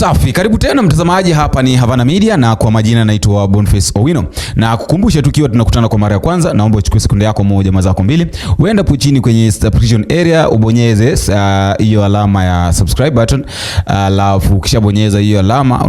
Safi, karibu tena mtazamaji, hapa ni Havana Media na kwa majina naitwa Boniface Owino. Na kukumbusha tukiwa tunakutana kwa mara ya kwanza, naomba uchukue sekunde yako moja mazako mbili, uende hapo chini kwenye subscription area ubonyeze hiyo alama ya subscribe button, alafu ukishabonyeza hiyo alama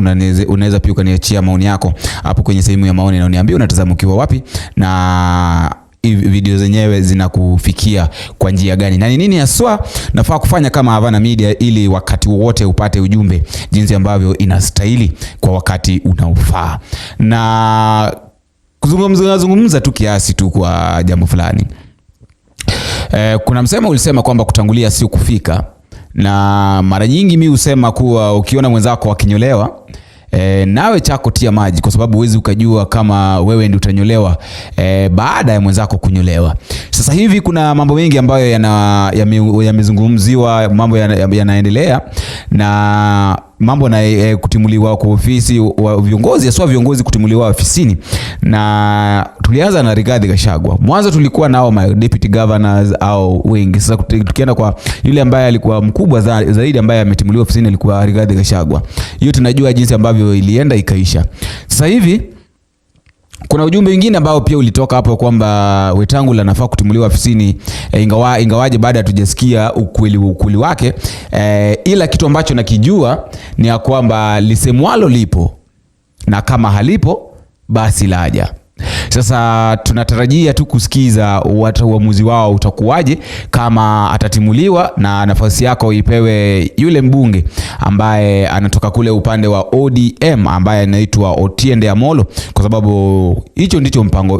unaweza pia ukaniachia maoni yako hapo kwenye sehemu ya maoni na uniambie unatazama ukiwa wapi na video zenyewe zinakufikia kwa njia gani na ni nini haswa nafaa kufanya kama Havana Media ili wakati wote upate ujumbe jinsi ambavyo inastahili kwa wakati unaofaa. Na kuzungumza tu kiasi tu kwa jambo fulani. Kuna msemo ulisema kwamba kutangulia sio kufika, na mara nyingi mimi husema kuwa ukiona mwenzako akinyolewa nawe chako tia maji, kwa sababu huwezi ukajua kama wewe ndio utanyolewa baada ya mwenzako kunyolewa. Sasa hivi kuna mambo mengi ambayo yamezungumziwa, mambo yanaendelea na mambo na kutimuliwa kwa ofisi wa viongozi, hasa viongozi kutimuliwa ofisini. Na tulianza na Rigathi Gachagua. Mwanzo tulikuwa nao deputy governors au wengi. Sasa tukienda kwa yule ambaye alikuwa mkubwa zaidi ambaye ametimuliwa ofisini alikuwa Rigathi Gachagua. Hiyo tunajua jinsi ambavyo ilienda ikaisha. Sasa hivi kuna ujumbe mwingine ambao pia ulitoka hapo kwamba Wetangula anafaa kutimuliwa ofisini, ingawaje baada hatujasikia ukweli wake, ila kitu ambacho nakijua ni ya kwamba lisemwalo lipo na kama halipo basi laja. Sasa tunatarajia tu kusikiza uamuzi wao utakuwaje, kama atatimuliwa na nafasi yako ipewe yule mbunge ambaye anatoka kule upande wa ODM ambaye anaitwa Otiende Amolo, kwa sababu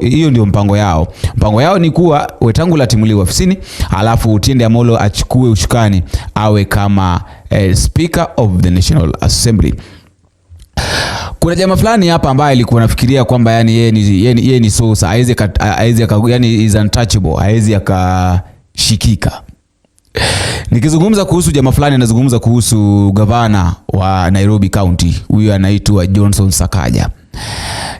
hiyo ndio mpango yao. Mpango yao ni kuwa Wetangula atimuliwe ofisini, alafu Otiende Amolo achukue ushukani awe kama Speaker of the National Assembly. Kuna jamaa fulani hapa ambaye alikuwa anafikiria kwamba yani yeye ni sosa, haizi yani is untouchable, haizi akashikika. Nikizungumza kuhusu jamaa fulani nazungumza kuhusu gavana wa Nairobi County, huyu anaitwa Johnson SAKAJA.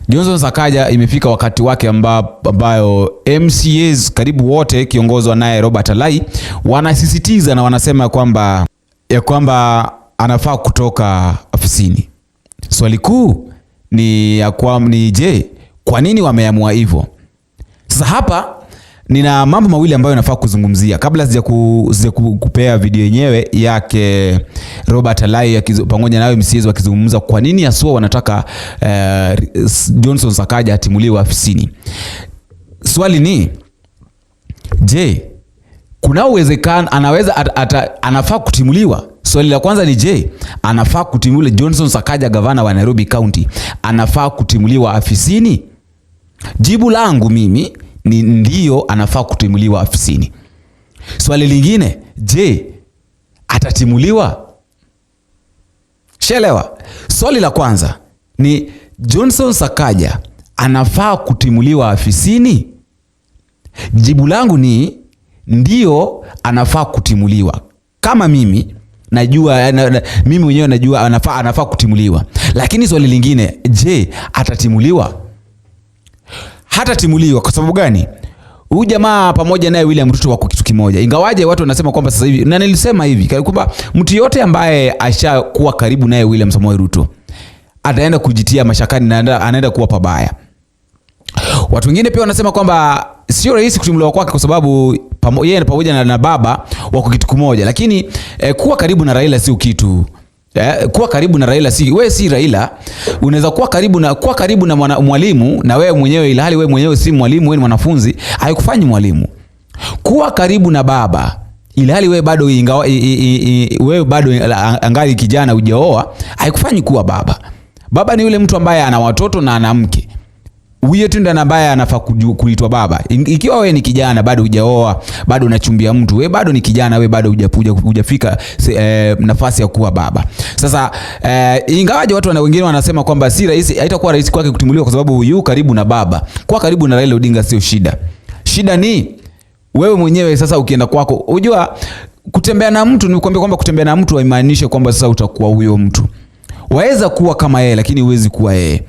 Johnson SAKAJA imefika wakati wake ambayo MCAs karibu wote kiongozwa naye ALAI wanasisitiza na wanasema kwamba anafaa kutoka ofisini. Swali kuu ni je, kwa nini wameamua hivyo? Sasa hapa nina mambo mawili ambayo nafaa kuzungumzia kabla sija kupea video yenyewe yake ALAI pamoja na MCAs wakizungumza kwa nini haswa wanataka Johnson SAKAJA atimuliwe ofisini. Swali ni je, kuna uwezekano anafaa kutimuliwa? Swali la kwanza ni je, anafaa kutimuliwa Johnson SAKAJA, gavana wa Nairobi County, anafaa kutimuliwa ofisini? Jibu langu mimi ni ndio, anafaa kutimuliwa ofisini. Swali lingine, je, atatimuliwa? Shelewa. Swali la kwanza ni Johnson SAKAJA anafaa kutimuliwa ofisini? Jibu langu ni ndio, anafaa kutimuliwa. Kama mimi najua mimi mwenyewe najua anafaa kutimuliwa. Lakini swali lingine, je, atatimuliwa? Hatatimuliwa kwa sababu gani? Huyu jamaa pamoja naye William Ruto wako kitu kimoja. Ingawaje watu wanasema kwamba sasa hivi, na nilisema hivi kwamba mtu yote ambaye ashakuwa karibu naye William Samoei Ruto ataenda kujitia mashakani na anaenda kuwa pabaya. Watu wengine pia wanasema kwamba sio rahisi kutimuliwa kwake kwa sababu yeye pamoja na baba wako kitu kimoja. Lakini kuwa karibu na Raila sio kitu. Kuwa karibu na Raila wewe si Raila. Unaweza kuwa karibu na mwalimu na wewe mwenyewe ilhali wewe mwenyewe si mwalimu, wewe ni mwanafunzi, haikufanyi mwalimu. Kuwa karibu na baba ilhali wewe bado angali kijana hujaoa, haikufanyi kuwa baba. Baba ni yule mtu ambaye ana watoto na ana mke. Huyo tu ndiye ambaye anafaa kuitwa baba. Ikiwa wewe ni kijana bado hujaoa, bado unachumbia mtu, wewe bado ni kijana, wewe bado hujafika nafasi ya kuwa baba. Sasa ingawaje watu wengine wanasema kwamba si rahisi, haitakuwa rahisi kwake kutimuliwa kwa sababu yu karibu na baba. Kwa karibu na Raila Odinga sio shida. Shida ni wewe mwenyewe. Sasa ukienda kwako, unajua kutembea na mtu, nikwambia kwamba kutembea na mtu haimaanisha kwamba sasa utakuwa huyo mtu. Waweza kuwa kama yeye lakini huwezi kuwa yeye.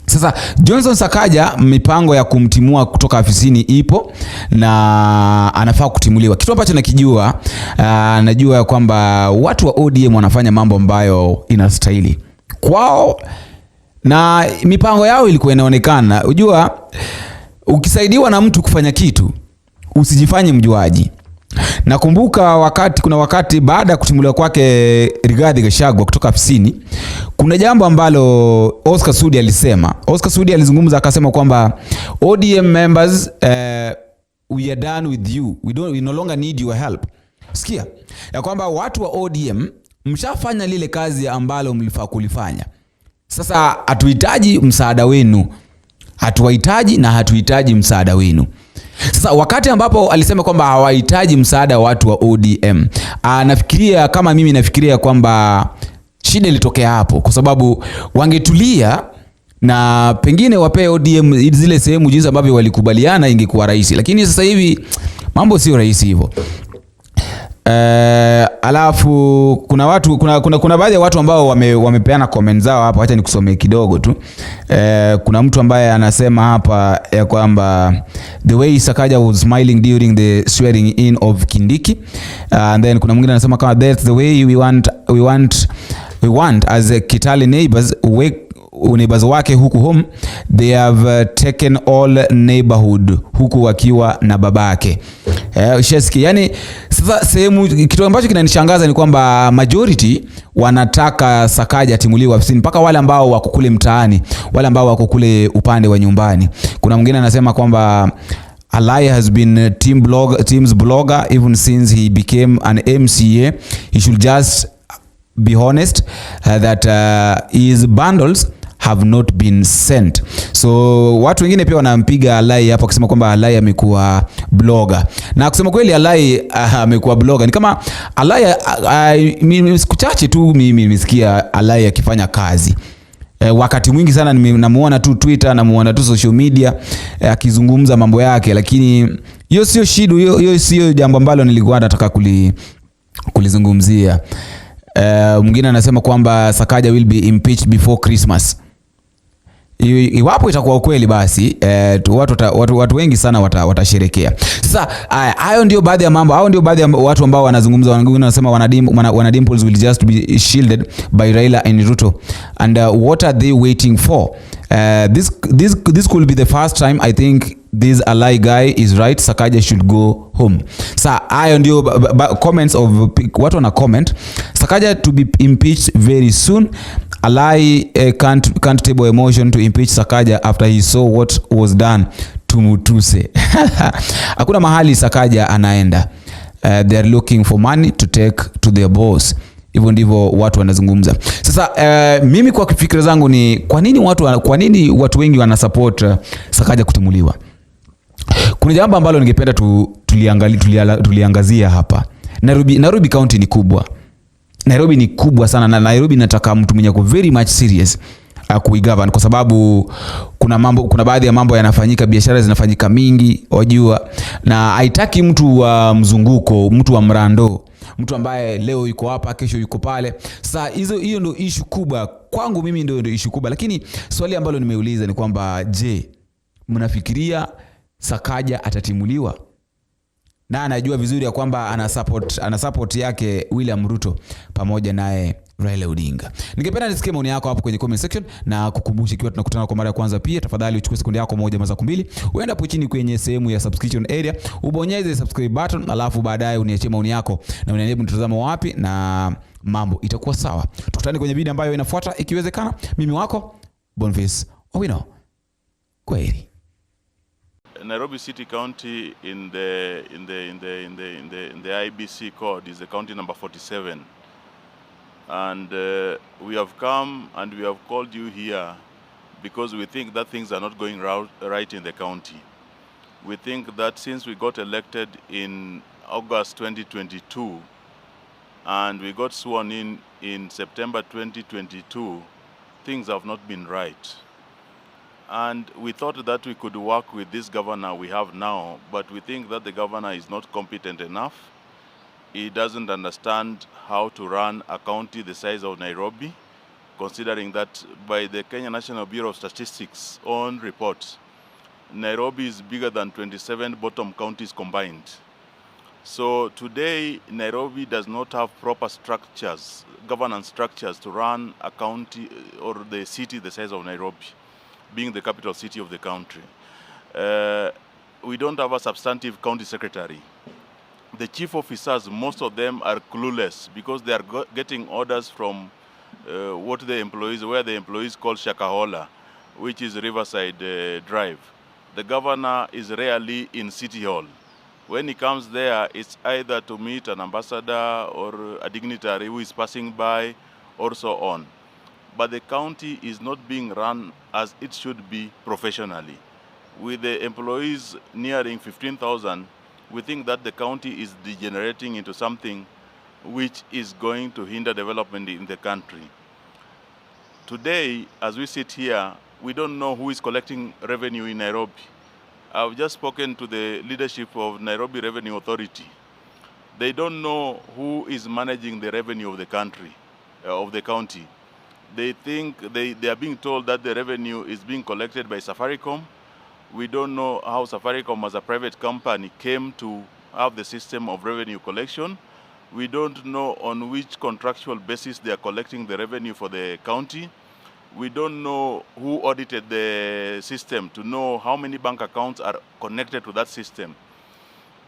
Sasa Johnson Sakaja, mipango ya kumtimua kutoka afisini ipo na anafaa kutimuliwa. Kitu ambacho nakijua, najua kwamba watu wa ODM wanafanya mambo ambayo inastahili kwao na mipango yao ilikuwa inaonekana. Unajua, ukisaidiwa na mtu kufanya kitu usijifanye mjuaji. Nakumbuka kuna wakati baada ya kutimuliwa kwake Rigathi Gachagua kutoka afisini, kuna jambo ambalo Oscar Sudi alisema. Oscar Sudi alizungumza akasema kwamba ODM members, we are done with you, we no longer need your help. Sikia ya kwamba watu wa ODM mshafanya lile kazi ambalo mlifaa kulifanya. Sasa hatuhitaji msaada wenu, hatuwahitaji na hatuhitaji msaada wenu. Sasa wakati ambapo alisema kwamba hawahitaji msaada wa watu wa ODM, nafikiria kama mimi nafikiria kwamba shida ilitokea hapo, kwa sababu wangetulia na pengine wapee ODM zile sehemu jinsi ambavyo walikubaliana, ingekuwa rahisi. Lakini sasa hivi mambo sio rahisi hivyo. Alafu kuna baadhi ya watu ambao wamepeana comment zao hapa. Acha nikusomee kidogo tu. Kuna mtu ambaye anasema hapa ya kwamba the way Sakaja was smiling during the swearing in of Kindiki, and then kuna mwingine anasema kama that's the way we want as a Kitale neighbors wake huku home, they have taken all neighborhood huku wakiwa na babake. Usheski, yani sasa sehemu, kitu ambacho kinanishangaza ni kwamba majority wanataka Sakaja atimuliwe afisini, mpaka wale ambao wako kule mtaani, wale ambao wako kule upande wa nyumbani. Kuna mwingine anasema kwamba ALAI has been team's blogger even since he became an MCA. He should just be honest that his bundles have not been sent. So watu wengine pia wanampiga ALAI hapa kusema kwamba ALAI amekuwa blogger. Na kusema kweli ALAI amekuwa blogger. Ni kama ALAI, mimi siku chache tu mimi nimesikia ALAI akifanya kazi. Wakati mwingi sana namuona tu Twitter, namuona tu social media akizungumza mambo yake, lakini hiyo sio shida, hiyo sio jambo ambalo nilikuwa nataka kulizungumzia. Mwingine anasema kwamba Sakaja will be impeached before Christmas. Iwapo itakuwa ukweli basi watu wengi sana watasherekea. Sasa hayo ndio baadhi ya mambo, hao ndio baadhi ya watu ambao wanazungumza. Wengine wanasema wanadimples will just be shielded by Raila and Ruto, and what are they waiting for? This could be the first time I think this ALAI guy is right. Sakaja should go home. Sasa hayo ndio comments of watu wana comment. Sakaja to be impeached very soon. ALAI can't table a motion to impeach Sakaja after he saw what was done to Mutuse. Hakuna mahali Sakaja anaenda. They are looking for money to take to their boss. Hivyo ndivyo watu wanazungumza. Sasa mimi kwa fikra zangu ni kwa nini watu wengi wana support Sakaja kutimuliwa? Kuna jambo ambalo ningependa tuliangazia hapa. Nairobi county ni kubwa. Nairobi ni kubwa sana, na Nairobi nataka mtu mwenye ko very much serious kuigovern, kwa sababu kuna baadhi ya mambo yanafanyika, biashara zinafanyika mingi, wajua, na haitaki mtu wa mzunguko, mtu wa mrando, mtu ambaye leo yuko hapa kesho yuko pale. Sasa hiyo ndio issue kubwa kwangu mimi, ndio issue kubwa. Lakini swali ambalo nimeuliza ni kwamba je, mnafikiria Sakaja atatimuliwa? Na anajua vizuri ya kwamba ana support yake William Ruto pamoja naye Raila Odinga. Ningependa nisikie maoni yako hapo kwenye comment section, na kukumbusha ikiwa tunakutana kwa mara ya kwanza, pia tafadhali uchukue sekunde yako moja ama mbili, uende hapo chini kwenye sehemu ya subscription area, ubonyeze subscribe button, alafu baadaye uniachie maoni yako na uniambie mtazamo wapi, na mambo itakuwa sawa. Tukutane kwenye video ambayo inafuata ikiwezekana. Mimi wako Boniface Owino. Kwaheri. Nairobi City County in the IBC code is the county number 47, and we have come and we have called you here because we think that things are not going right in the county. We think that since we got elected in August 2022 and we got sworn in September 2022, things have not been right. And we thought that we could work with this governor we have now, but we think that the governor is not competent enough. He doesn't understand how to run a county the size of Nairobi. considering that by the Kenya National Bureau of Statistics own report, Nairobi is bigger than 27 bottom counties combined. So today, Nairobi does not have proper structures, governance structures to run a county or the city the size of Nairobi, being the capital city of the country. We don't have a substantive county secretary. The chief officers, most of them are clueless because they are getting orders from where the employees call Shakahola, which is Riverside Drive. The governor is rarely in City Hall. When he comes there, it's either to meet an ambassador or a dignitary who is passing by or so on. But the county is not being run as it should be professionally. With the employees nearing 15,000, we think that the county is degenerating into something which is going to hinder development in the country. Today, as we sit here, we don't know who is collecting revenue in Nairobi. I've just spoken to the leadership of Nairobi Revenue Authority. They don't know who is managing the revenue of the country, of the county. They think they are being told that the revenue is being collected by Safaricom. We don't know how Safaricom as a private company came to have the system of revenue collection. We don't know on which contractual basis they are collecting the revenue for the county. We don't know who audited the system to know how many bank accounts are connected to that system.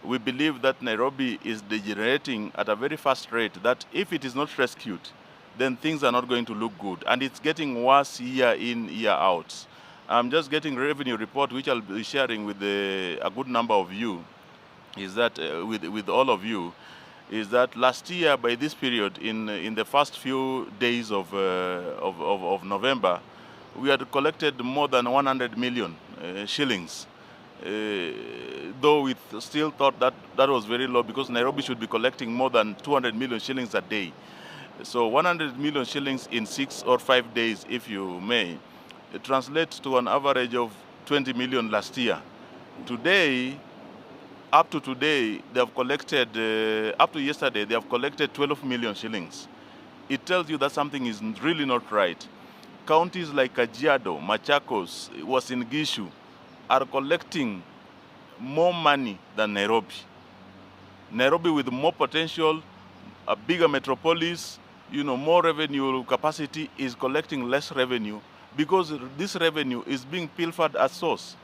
We believe that Nairobi is degenerating at a very fast rate, that if it is not rescued, then things are not going to look good. And it's getting worse year in, year out. I'm just getting revenue report, which I'll be sharing with a good number of you, is that with all of you, is that last year by this period, in the first few days of November, we had collected more than 100 million shillings. Though we still thought that was very low because Nairobi should be collecting more than 200 million shillings a day. So 100 million shillings in 6 or 5 days, if you may, it translates to an average of 20 million last year. Today, up to today, they have collected, up to yesterday, they have collected 12 million shillings. It tells you that something is really not right. Counties like Kajiado, Machakos, Uasin Gishu are collecting more money than Nairobi. Nairobi with more potential, a bigger metropolis, more revenue capacity, is collecting less revenue because this revenue is being pilfered at source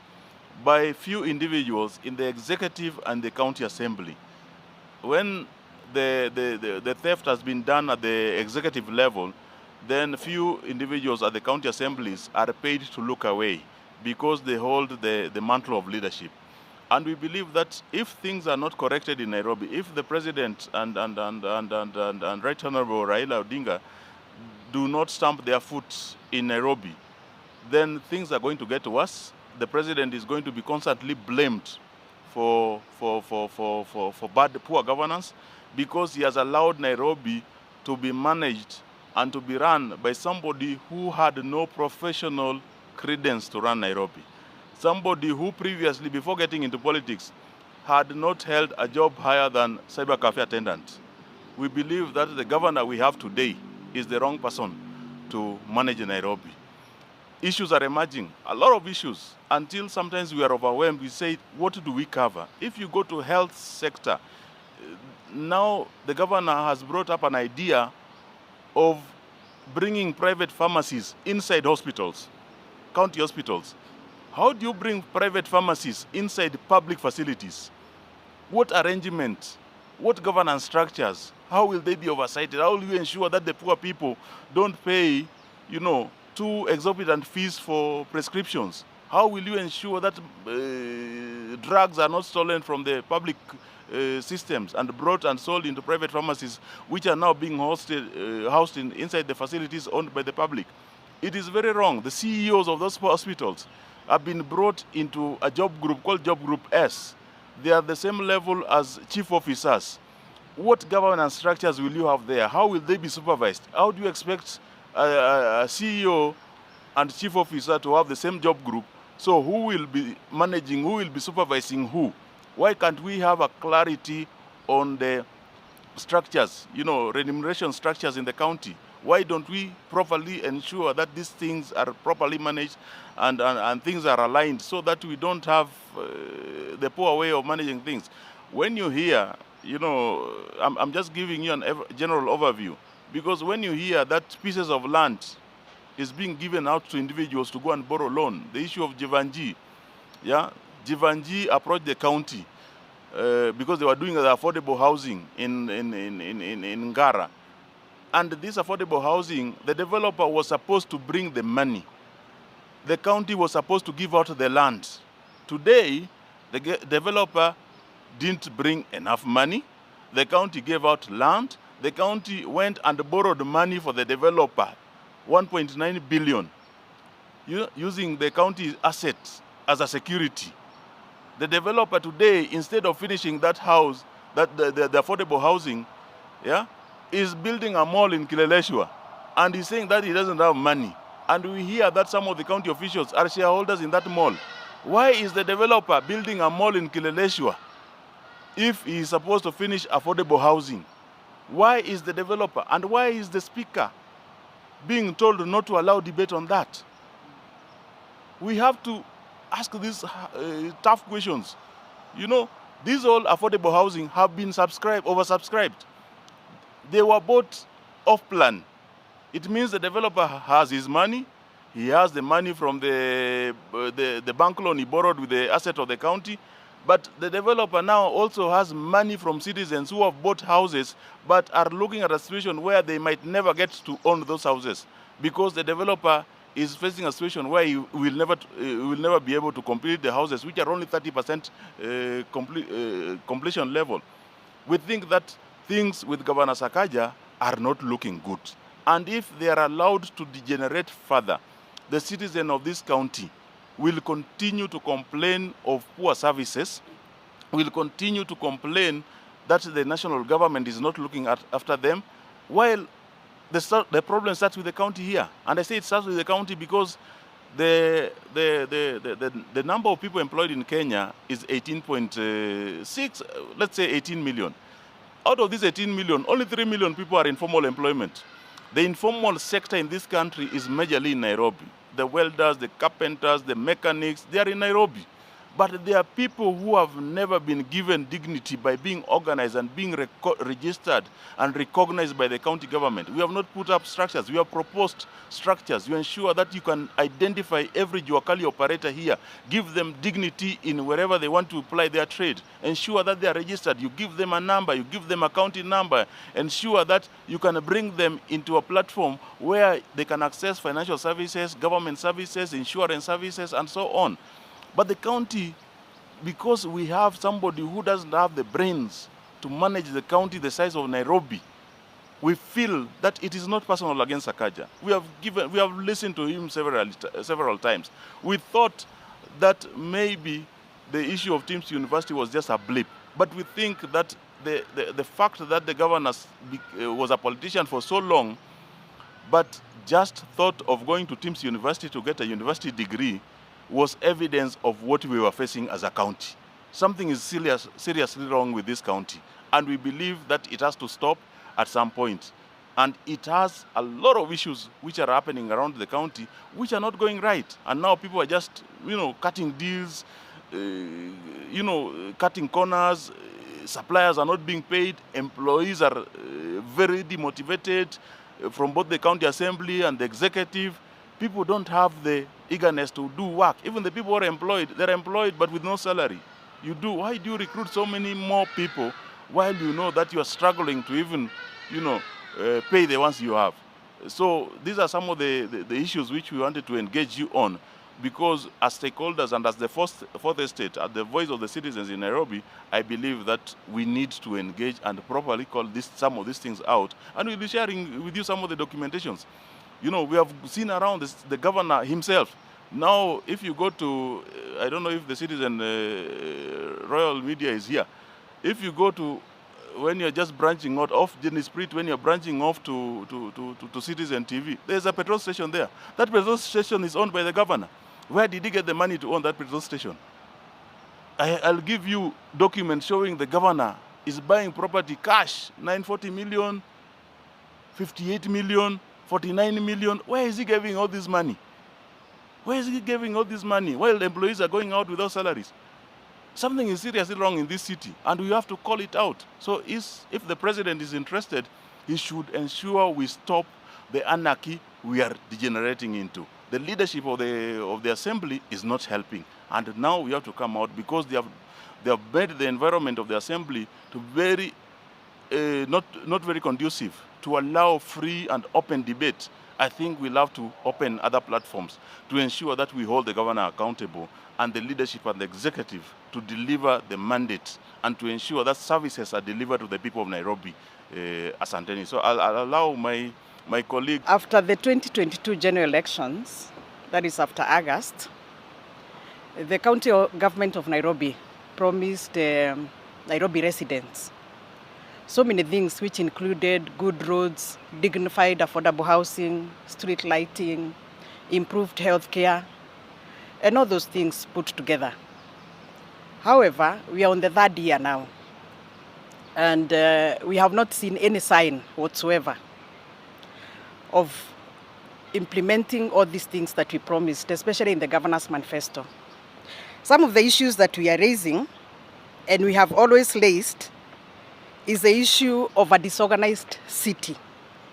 by few individuals in the executive and the county assembly. When the theft has been done at the executive level, then few individuals at the county assemblies are paid to look away because they hold the mantle of leadership. And we believe that if things are not corrected in Nairobi, if the president and Right Honorable Raila Odinga do not stamp their foot in Nairobi, then things are going to get worse. The president is going to be constantly blamed for poor governance because he has allowed Nairobi to be managed and to be run by somebody who had no professional credence to run Nairobi. Somebody who previously, before getting into politics, had not held a job higher than cyber cafe attendant. We believe that the governor we have today is the wrong person to manage Nairobi. Issues are emerging, a lot of issues, until sometimes we are overwhelmed. We say, what do we cover? If you go to health sector, now the governor has brought up an idea of bringing private pharmacies inside hospitals, county hospitals. How do you bring private pharmacies inside public facilities? What arrangement? What governance structures? How will they be oversighted? How will you ensure that the poor people don't pay, too exorbitant fees for prescriptions? How will you ensure that drugs are not stolen from the public systems and brought and sold into private pharmacies, which are now being housed inside the facilities owned by the public? It is very wrong. The CEOs of those hospitals have been brought into a job group called Job Group S. They are the same level as chief officers. What governance structures will you have there? How will they be supervised? How do you expect a CEO and chief officer to have the same job group? So who will be managing, who will be supervising who? Why can't we have a clarity on the structures, remuneration structures in the county? Why don't we properly ensure that these things are properly managed and things are aligned so that we don't have the poor way of managing things? When you hear, I'm just giving you a general overview, because when you hear that pieces of land is being given out to individuals to go and borrow loan, the issue of Jivanji, Jivanji approached the county because they were doing the affordable housing in Ngara. And this affordable housing, the developer was supposed to bring the money. The county was supposed to give out the land. Today, the developer didn't bring enough money. The county gave out land. The county went and borrowed money for the developer, 1.9 billion, using the county's assets as a security. The developer today, instead of finishing that house, the affordable housing, is building a mall in Kileleshwa, and he's saying that he doesn't have money. And we hear that some of the county officials are shareholders in that mall. Why is the developer building a mall in Kileleshwa if he is supposed to finish affordable housing? Why is the developer, and why is the speaker being told not to allow debate on that? We have to ask these tough questions. These all affordable housing have been oversubscribed. They were bought off plan. It means the developer has his money. He has the money from the bank loan he borrowed with the asset of the county. But the developer now also has money from citizens who have bought houses but are looking at a situation where they might never get to own those houses, because the developer is facing a situation where he will never be able to complete the houses, which are only 30% completion level. We think that things with Governor SAKAJA are not looking good. And if they are allowed to degenerate further, the citizen of this county will continue to complain of poor services, will continue to complain that the national government is not looking after them, while the problem starts with the county here. And I say it starts with the county because the number of people employed in Kenya is 18.6, let's say 18 million. Out of these 18 million, only 3 million people are in formal employment. The informal sector in this country is majorly in Nairobi. The welders, the carpenters, the mechanics, they are in Nairobi. But there are people who have never been given dignity by being organized and being registered and recognized by the county government. We have not put up structures. We have proposed structures. You ensure that you can identify every Juakali operator here, give them dignity in wherever they want to apply their trade, ensure that they are registered. You give them a number, you give them a county number, ensure that you can bring them into a platform where they can access financial services, government services, insurance services, and so on. But the county, because we have somebody who doesn't have the brains to manage the county the size of Nairobi, we feel that it is not personal against SAKAJA. We have listened to him several times. We thought that maybe the issue of Teams University was just a blip. But we think that the fact that the governor was a politician for so long, but just thought of going to Teams University to get a university degree, was evidence of what we were facing as a county. Something is seriously wrong with this county, and we believe that it has to stop at some point. And it has a lot of issues which are happening around the county which are not going right. And now people are just, cutting deals, cutting corners. Suppliers are not being paid. Employees are very demotivated from both the county assembly and the executive. People don't have the eagerness to do work. Even the people who are employed, they're employed but with no salary. Why do you recruit so many more people while you know that you are struggling to even, pay the ones you have? So these are some of the issues which we wanted to engage you on, because as stakeholders and as the fourth estate, as the voice of the citizens in Nairobi, I believe that we need to engage and properly call some of these things out. And we'll be sharing with you some of the documentations. We have seen around the governor himself. Now, if you go to, I don't know if the Citizen Royal Media is here. If you go to, when you're just branching out off Jenny Spirit, when you're branching off to Citizen TV, there's a petrol station there. That petrol station is owned by the governor. Where did he get the money to own that petrol station? I'll give you documents showing the governor is buying property cash, 940 million, 58 million, 49 million. Where is he getting all this money? Where is he getting all this money while the employees are going out without salaries? Something is seriously wrong in this city, and we have to call it out. So if the president is interested, he should ensure we stop the anarchy we are degenerating into. The leadership of the assembly is not helping, and now we have to come out because they have made the environment of the assembly to very not very conducive to allow free and open debate. I think we'll have to open other platforms to ensure that we hold the governor accountable and the leadership and the executive to deliver the mandate and to ensure that services are delivered to the people of Nairobi. Asanteni. So I'll allow my colleague. After the 2022 general elections, that is after August, the county government of Nairobi promised Nairobi residents so many things, which included good roads, dignified affordable housing, street lighting, improved health care, and all those things put together. However, we are on the third year now, and we have not seen any sign whatsoever of implementing all these things that we promised, especially in the governor's manifesto. Some of the issues that we are raising, and we have always raised, is the issue of a disorganized city,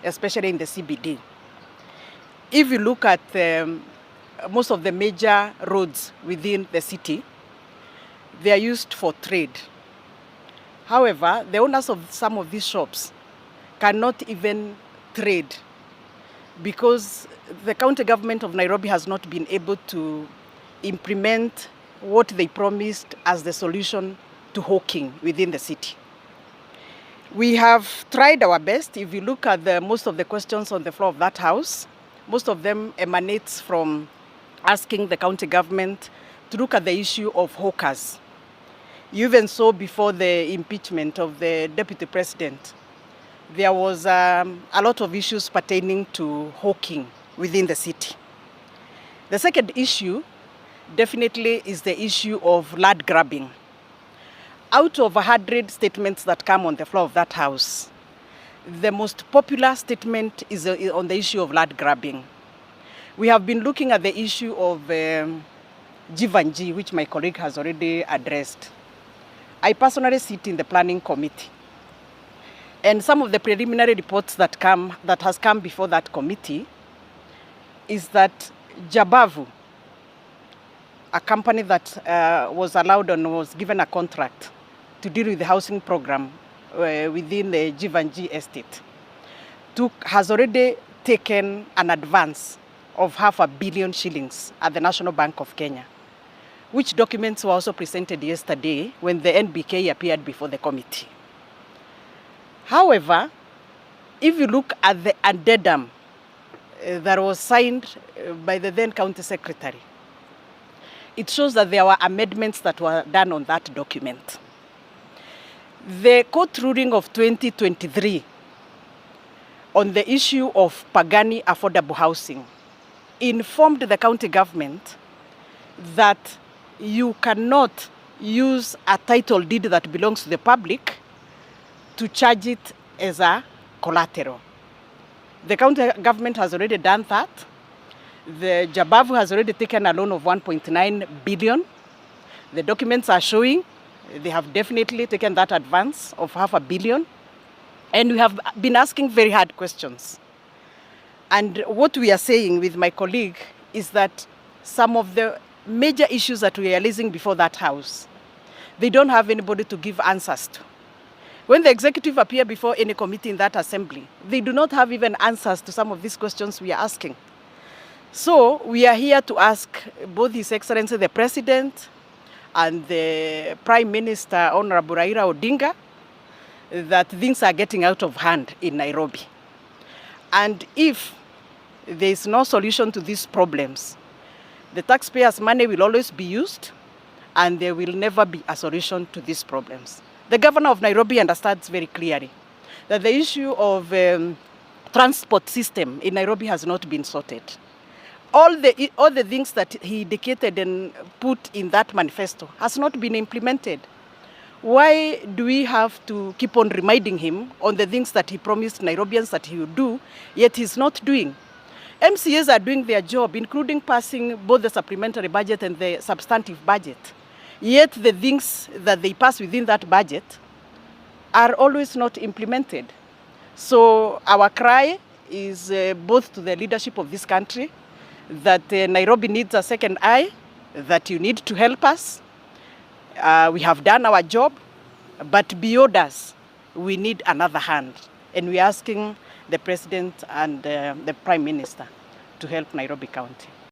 especially in the CBD. If you look at most of the major roads within the city, they are used for trade. However, the owners of some of these shops cannot even trade because the county government of Nairobi has not been able to implement what they promised as the solution to hawking within the city. We have tried our best. If you look at most of the questions on the floor of that house, most of them emanates from asking the county government to look at the issue of hawkers. You even saw before the impeachment of the deputy president, there was a lot of issues pertaining to hawking within the city. The second issue definitely is the issue of land grabbing. Out of 100 statements that come on the floor of that house, the most popular statement is on the issue of land grabbing. We have been looking at the issue of G, which my colleague has already addressed. I personally sit in the planning committee. And some of the preliminary reports that has come before that committee is that Jabavu, a company that was allowed and was given a contract to deal with the housing program within the G estate, has already taken an advance of $500 million shillings at the National Bank of Kenya, which documents were also presented yesterday when the NBK appeared before the committee. However, if you look at the addendum that was signed by the then county secretary, it shows that there were amendments that were done on that document. The court ruling of 2023 on the issue of Pagani affordable housing informed the county government that you cannot use a title deed that belongs to the public to charge it as a collateral. The county government has already done that. The Jabavu has already taken a loan of 1.9 billion. The documents are showing they have definitely taken that advance of $500 million. And we have been asking very hard questions. And what we are saying with my colleague is that some of the major issues that we are raising before that house, they don't have anybody to give answers to. When the executive appear before any committee in that assembly, they do not have even answers to some of these questions we are asking. So we are here to ask both His Excellency the President and the Prime Minister, Honorable Raila Odinga, that things are getting out of hand in Nairobi. And if there is no solution to these problems, the taxpayers' money will always be used and there will never be a solution to these problems. The governor of Nairobi understands very clearly that the issue of transport system in Nairobi has not been sorted. All the things that he indicated and put in that manifesto has not been implemented. Why do we have to keep on reminding him on the things that he promised Nairobians that he would do, yet he's not doing? MCAs are doing their job, including passing both the supplementary budget and the substantive budget. Yet the things that they pass within that budget are always not implemented. So our cry is both to the leadership of this country, that Nairobi needs a second eye, that you need to help us. We have done our job, but beyond us, we need another hand. And we're asking the President and the Prime Minister to help Nairobi County.